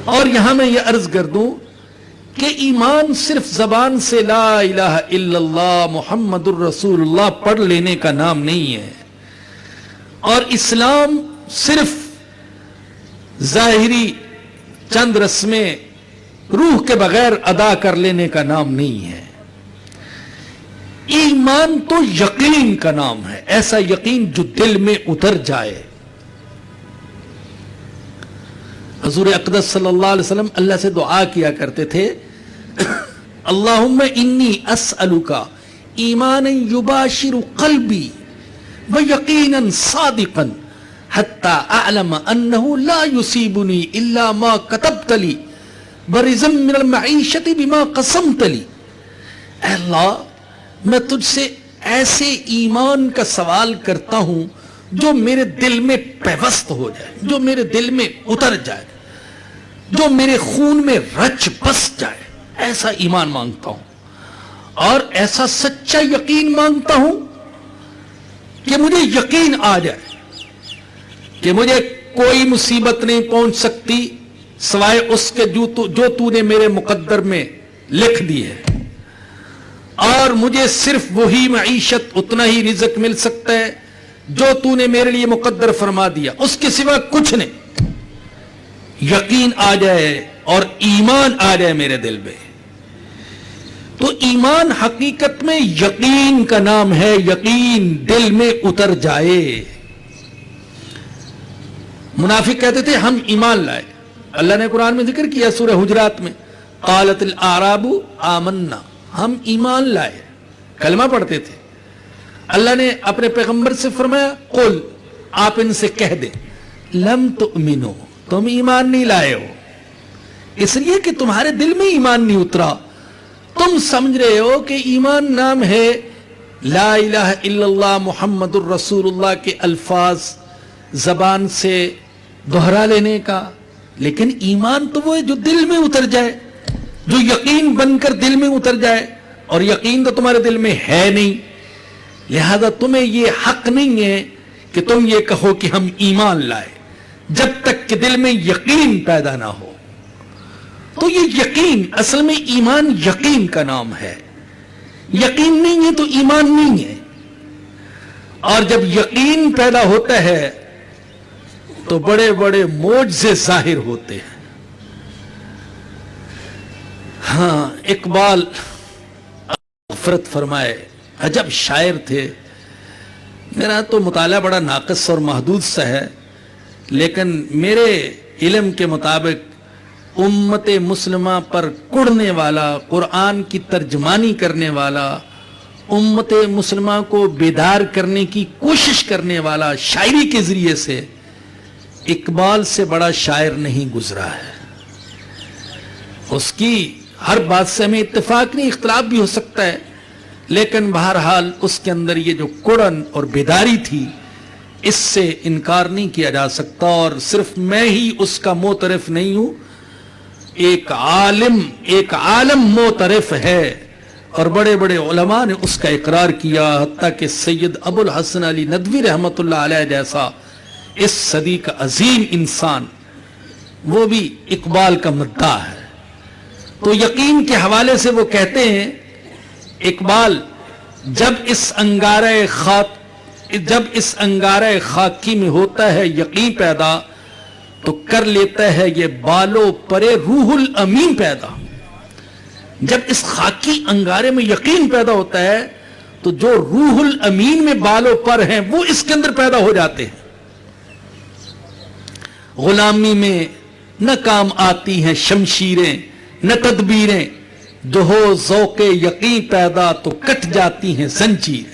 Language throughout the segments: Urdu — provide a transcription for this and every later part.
اور یہاں میں یہ عرض کر دوں کہ ایمان صرف زبان سے لا الہ الا اللہ محمد الرسول اللہ پڑھ لینے کا نام نہیں ہے، اور اسلام صرف ظاہری چند رسمیں روح کے بغیر ادا کر لینے کا نام نہیں ہے۔ ایمان تو یقین کا نام ہے، ایسا یقین جو دل میں اتر جائے۔ حضور اقدس صلی اللہ علیہ وسلم اللہ سے دعا کیا کرتے تھے، اللہم انی اسألک ایمانا یباشر قلبی ویقینا صادقا حتی اعلم انہ لا یصیبنی الا ما کتبت لی برزا من المعیشت بما قسمت لی۔ اے اللہ، میں تجھ سے ایسے ایمان کا سوال کرتا ہوں جو میرے دل میں پیوست ہو جائے، جو میرے دل میں اتر جائے، جو میرے خون میں رچ بس جائے، ایسا ایمان مانگتا ہوں، اور ایسا سچا یقین مانگتا ہوں کہ مجھے یقین آ جائے کہ مجھے کوئی مصیبت نہیں پہنچ سکتی سوائے اس کے جو تو نے میرے مقدر میں لکھ دی ہے، اور مجھے صرف وہی معیشت، اتنا ہی رزق مل سکتا ہے جو تو نے میرے لیے مقدر فرما دیا، اس کے سوا کچھ نہیں۔ یقین آ جائے اور ایمان آ جائے میرے دل میں، تو ایمان حقیقت میں یقین کا نام ہے، یقین دل میں اتر جائے۔ منافق کہتے تھے ہم ایمان لائے، اللہ نے قرآن میں ذکر کیا سورہ حجرات میں، قالت الاعراب آمنا، ہم ایمان لائے، کلمہ پڑھتے تھے۔ اللہ نے اپنے پیغمبر سے فرمایا قل، آپ ان سے کہہ دیں لم تؤمنو، تم ایمان نہیں لائے ہو، اس لیے کہ تمہارے دل میں ایمان نہیں اترا۔ تم سمجھ رہے ہو کہ ایمان نام ہے لا الہ الا اللہ محمد الرسول اللہ کے الفاظ زبان سے دہرا لینے کا، لیکن ایمان تو وہ ہے جو دل میں اتر جائے، جو یقین بن کر دل میں اتر جائے، اور یقین تو تمہارے دل میں ہے نہیں، لہذا تمہیں یہ حق نہیں ہے کہ تم یہ کہو کہ ہم ایمان لائے جب تک کہ دل میں یقین پیدا نہ ہو۔ تو یہ یقین اصل میں ایمان یقین کا نام ہے، یقین نہیں ہے تو ایمان نہیں ہے، اور جب یقین پیدا ہوتا ہے تو بڑے بڑے معجزے ظاہر ہوتے ہیں۔ ہاں، اقبال غفرت فرمائے، عجب شاعر تھے۔ میرا تو مطالعہ بڑا ناقص اور محدود سا ہے، لیکن میرے علم کے مطابق امت مسلمہ پر کڑنے والا، قرآن کی ترجمانی کرنے والا، امت مسلمہ کو بیدار کرنے کی کوشش کرنے والا، شاعری کے ذریعے سے اقبال سے بڑا شاعر نہیں گزرا ہے۔ اس کی ہر بات سے ہمیں اتفاق نہیں، اختلاف بھی ہو سکتا ہے، لیکن بہرحال اس کے اندر یہ جو کڑن اور بیداری تھی، اس سے انکار نہیں کیا جا سکتا، اور صرف میں ہی اس کا معترف نہیں ہوں، ایک عالم معترف ہے، اور بڑے بڑے علماء نے اس کا اقرار کیا، حتیٰ کہ سید ابو الحسن علی ندوی رحمۃ اللہ علیہ جیسا اس صدی کا عظیم انسان، وہ بھی اقبال کا مداح ہے۔ تو یقین کے حوالے سے وہ کہتے ہیں، اقبال جب اس انگارہ خاکی میں ہوتا ہے یقین پیدا، تو کر لیتا ہے یہ بالو پرے روح الامین پیدا۔ جب اس خاکی انگارے میں یقین پیدا ہوتا ہے تو جو روح الامین میں بالو پر ہیں وہ اس کے اندر پیدا ہو جاتے ہیں۔ غلامی میں نہ کام آتی ہیں شمشیریں نہ تدبیریں، جو ہو ذوق یقین پیدا تو کٹ جاتی ہیں زنجیریں۔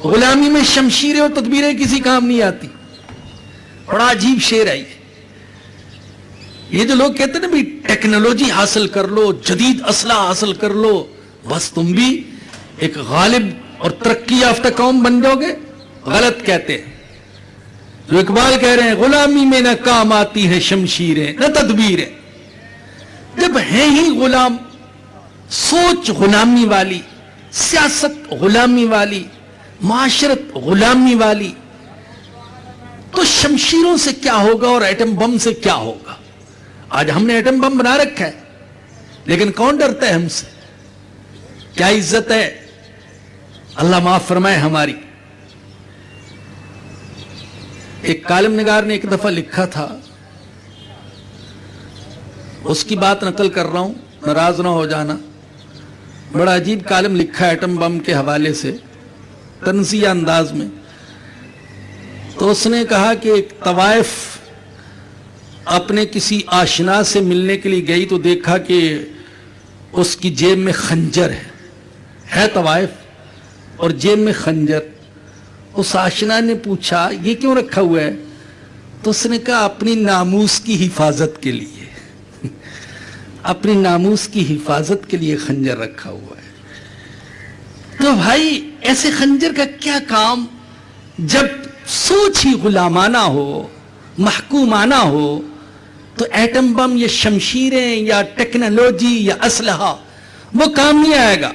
غلامی میں شمشیریں اور تدبیریں کسی کام نہیں آتی۔ بڑا عجیب شعر ہے یہ جو لوگ کہتے ہیں نا بھی ٹیکنالوجی حاصل کر لو، جدید اسلحہ حاصل کر لو، بس تم بھی ایک غالب اور ترقی یافتہ قوم بن جاؤ گے، غلط کہتے ہیں۔ جو اقبال کہہ رہے ہیں غلامی میں نہ کام آتی ہیں شمشیریں نہ تدبیریں، جب ہیں ہی غلام، سوچ غلامی والی، سیاست غلامی والی، معاشرت غلامی والی، تو شمشیروں سے کیا ہوگا اور ایٹم بم سے کیا ہوگا؟ آج ہم نے ایٹم بم بنا رکھا ہے، لیکن کون ڈرتا ہے ہم سے؟ کیا عزت ہے؟ اللہ معاف فرمائے ہماری۔ ایک کالم نگار نے ایک دفعہ لکھا تھا، اس کی بات نقل کر رہا ہوں، ناراض نہ ہو جانا۔ بڑا عجیب کالم لکھا ایٹم بم کے حوالے سے، طنزیہ انداز میں۔ تو اس نے کہا کہ ایک طوائف اپنے کسی آشنا سے ملنے کے لیے گئی تو دیکھا کہ اس کی جیب میں خنجر ہے طوائف اور جیب میں خنجر۔ اس آشنا نے پوچھا یہ کیوں رکھا ہوا ہے؟ تو اس نے کہا اپنی ناموس کی حفاظت کے لیے، اپنی ناموس کی حفاظت کے لیے خنجر رکھا ہوا ہے۔ تو بھائی ایسے خنجر کا کیا کام جب سوچ ہی غلامانہ ہو، محکومانہ ہو؟ تو ایٹم بم یا شمشیریں یا ٹیکنالوجی یا اسلحہ وہ کام نہیں آئے گا۔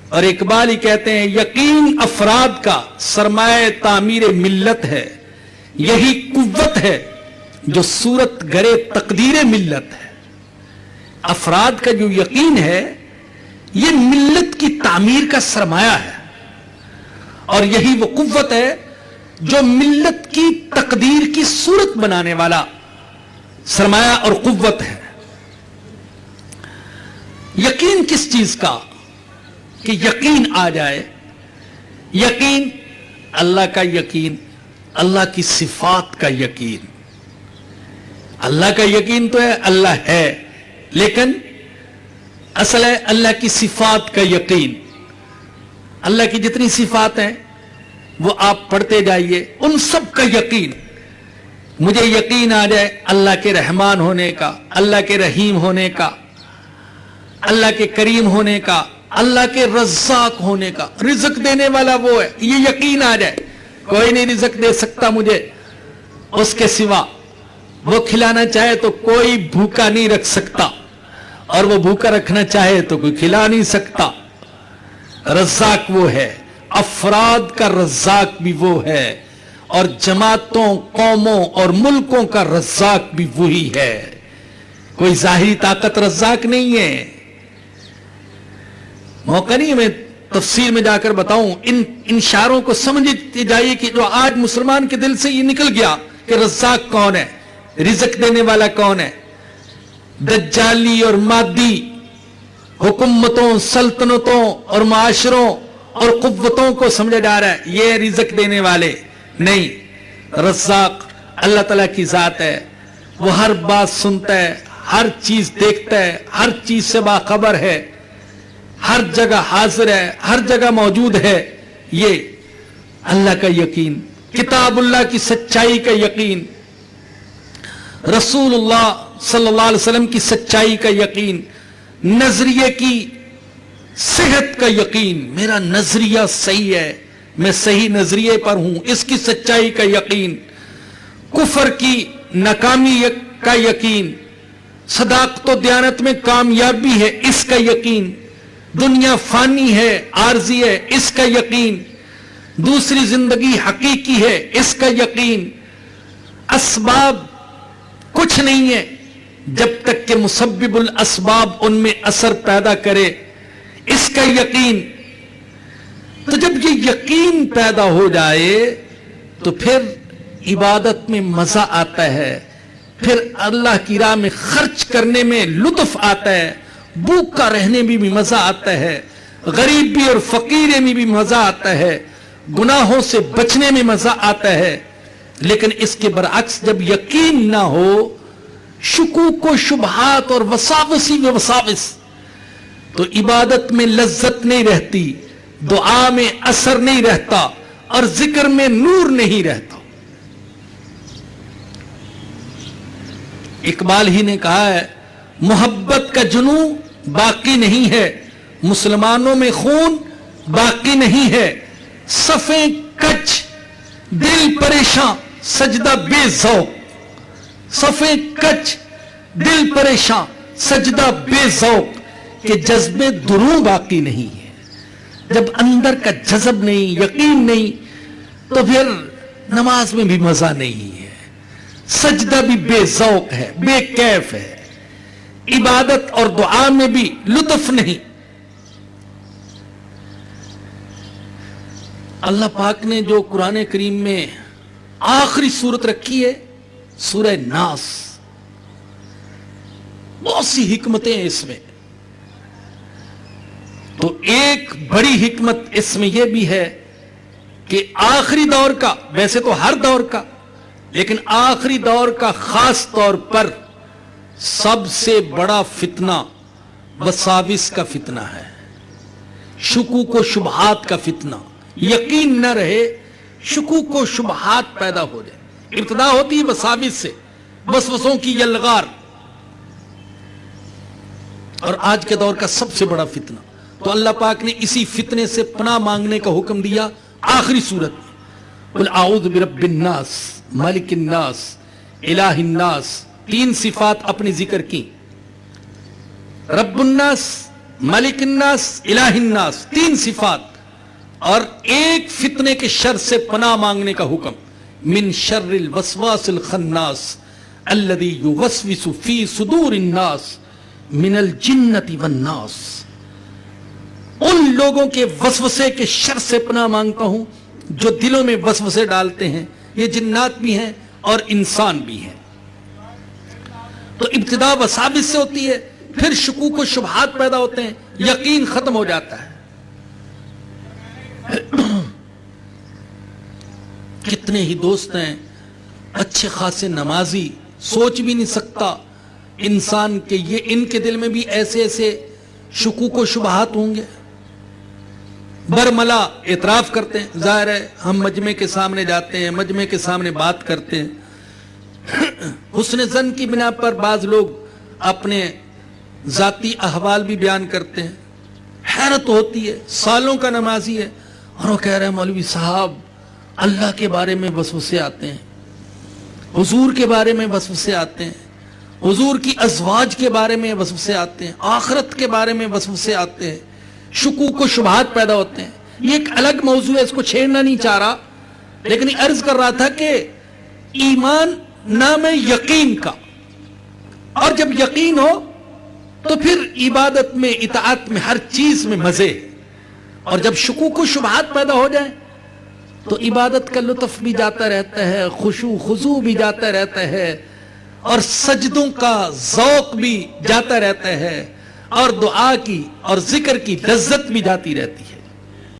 اور اقبال ہی کہتے ہیں یقین افراد کا سرمایہ تعمیر ملت ہے، یہی قوت ہے جو صورت گرے تقدیر ملت ہے۔ افراد کا جو یقین ہے یہ ملت کی تعمیر کا سرمایہ ہے، اور یہی وہ قوت ہے جو ملت کی تقدیر کی صورت بنانے والا سرمایہ اور قوت ہے۔ یقین کس چیز کا؟ کہ یقین آ جائے، یقین اللہ کا یقین، اللہ کی صفات کا یقین۔ اللہ کا یقین تو ہے اللہ ہے، لیکن اصل ہے اللہ کی صفات کا یقین۔ اللہ کی جتنی صفات ہیں وہ آپ پڑھتے جائیے، ان سب کا یقین۔ مجھے یقین آ جائے اللہ کے رحمان ہونے کا، اللہ کے رحیم ہونے کا، اللہ کے کریم ہونے کا، اللہ کے رزاق ہونے کا، رزق دینے والا وہ ہے، یہ یقین آ جائے۔ کوئی نہیں رزق دے سکتا مجھے اس کے سوا، وہ کھلانا چاہے تو کوئی بھوکا نہیں رکھ سکتا، اور وہ بھوکا رکھنا چاہے تو کوئی کھلا نہیں سکتا۔ رزاق وہ ہے، افراد کا رزاق بھی وہ ہے، اور جماعتوں، قوموں اور ملکوں کا رزاق بھی وہی ہے۔ کوئی ظاہری طاقت رزاق نہیں ہے۔ موقع نہیں میں تفسیر میں جا کر بتاؤں، ان اشاروں کو سمجھتے جائیے کہ جو آج مسلمان کے دل سے یہ نکل گیا کہ رزاق کون ہے، رزق دینے والا کون ہے۔ دجالی اور مادی حکومتوں، سلطنتوں اور معاشروں اور قوتوں کو سمجھا جا رہا ہے یہ رزق دینے والے نہیں۔ رزاق اللہ تعالیٰ کی ذات ہے، وہ ہر بات سنتا ہے، ہر چیز دیکھتا ہے، ہر چیز سے باخبر ہے، ہر جگہ حاضر ہے، ہر جگہ موجود ہے۔ یہ اللہ کا یقین، کتاب اللہ کی سچائی کا یقین، رسول اللہ صلی اللہ علیہ وسلم کی سچائی کا یقین، نظریے کی صحت کا یقین، میرا نظریہ صحیح ہے، میں صحیح نظریے پر ہوں، اس کی سچائی کا یقین، کفر کی ناکامی کا یقین، صداقت و دیانت میں کامیابی ہے اس کا یقین، دنیا فانی ہے، عارضی ہے اس کا یقین، دوسری زندگی حقیقی ہے اس کا یقین، اسباب کچھ نہیں ہے جب تک کہ مسبب الاسباب ان میں اثر پیدا کرے اس کا یقین۔ تو جب یہ یقین پیدا ہو جائے تو پھر عبادت میں مزہ آتا ہے، پھر اللہ کی راہ میں خرچ کرنے میں لطف آتا ہے، بھوکا رہنے میں بھی مزہ آتا ہے، غریبی اور فقیرے میں بھی مزہ آتا ہے، گناہوں سے بچنے میں مزہ آتا ہے۔ لیکن اس کے برعکس جب یقین نہ ہو، شکوک و شبہات اور وساوسی و وساوس، تو عبادت میں لذت نہیں رہتی، دعا میں اثر نہیں رہتا، اور ذکر میں نور نہیں رہتا۔ اقبال ہی نے کہا ہے محبت کا جنوں باقی نہیں ہے، مسلمانوں میں خون باقی نہیں ہے، صفیں کچ دل پریشاں سجدہ بے ذوق، صفیں کچ دل پریشاں سجدہ بے ذوق، کہ جذبے دروں باقی نہیں ہے۔ جب اندر کا جذب نہیں، یقین نہیں، تو پھر نماز میں بھی مزہ نہیں ہے، سجدہ بھی بے ذوق ہے، بے کیف ہے، عبادت اور دعا میں بھی لطف نہیں۔ اللہ پاک نے جو قرآن کریم میں آخری سورت رکھی ہے سورہ ناس، بہت سی حکمتیں ہیں اس میں، تو ایک بڑی حکمت اس میں یہ بھی ہے کہ آخری دور کا، ویسے تو ہر دور کا، لیکن آخری دور کا خاص طور پر سب سے بڑا فتنہ وساوس کا فتنہ ہے، شکوک و شبہات کا فتنہ، یقین نہ رہے، شکوک و شبہات پیدا ہو جائے۔ ابتدا ہوتی ہے وساوس سے، وسوسوں کی یلغار، اور آج کے دور کا سب سے بڑا فتنہ۔ تو اللہ پاک نے اسی فتنے سے پناہ مانگنے کا حکم دیا آخری صورت میں، قل اعوذ برب الناس ملک الناس الہ الناس، تین صفات اپنی ذکر کی، رب الناس، ملک الناس، الہ الناس، تین صفات، اور ایک فتنے کے شر سے پناہ مانگنے کا حکم، من شر الوسواس الخناس الذی یوسوس فی صدور الناس من الجنۃ والناس، ان لوگوں کے وسوسے کے شر سے پناہ مانگتا ہوں جو دلوں میں وسوسے ڈالتے ہیں، یہ جنات بھی ہیں اور انسان بھی ہیں۔ تو ابتدا وساوس سے ہوتی ہے، پھر شکوک و شبہات پیدا ہوتے ہیں، یقین ختم ہو جاتا ہے۔ کتنے ہی دوست ہیں اچھے خاصے نمازی، سوچ بھی نہیں سکتا انسان کہ یہ ان کے دل میں بھی ایسے ایسے شکوک و شبہات ہوں گے، برملا اعتراف کرتے ہیں۔ ظاہر ہے ہم مجمع کے سامنے جاتے ہیں، مجمع کے سامنے بات کرتے ہیں، حسن ظن کی بنا پر بعض لوگ اپنے ذاتی احوال بھی بیان کرتے ہیں، حیرت ہوتی ہے، سالوں کا نمازی ہے اور وہ کہہ رہے ہیں مولوی صاحب اللہ کے بارے میں وسوسے آتے ہیں، حضور کے بارے میں وسوسے آتے ہیں، حضور کی ازواج کے بارے میں وسوسے آتے ہیں، آخرت کے بارے میں وسوسے آتے ہیں، شکوک و شبہات پیدا ہوتے ہیں۔ یہ ایک الگ موضوع ہے، اس کو چھیڑنا نہیں چاہ رہا، لیکن عرض کر رہا تھا کہ ایمان نام ہے یقین کا، اور جب یقین ہو تو پھر عبادت میں، اطاعت میں، ہر چیز میں مزے، اور جب شکوک و شبہات پیدا ہو جائیں تو عبادت کا لطف بھی جاتا رہتا ہے، خشوع خضوع بھی جاتا رہتا ہے، اور سجدوں کا ذوق بھی جاتا رہتا ہے، اور دعا کی اور ذکر کی لذت بھی جاتی رہتی ہے۔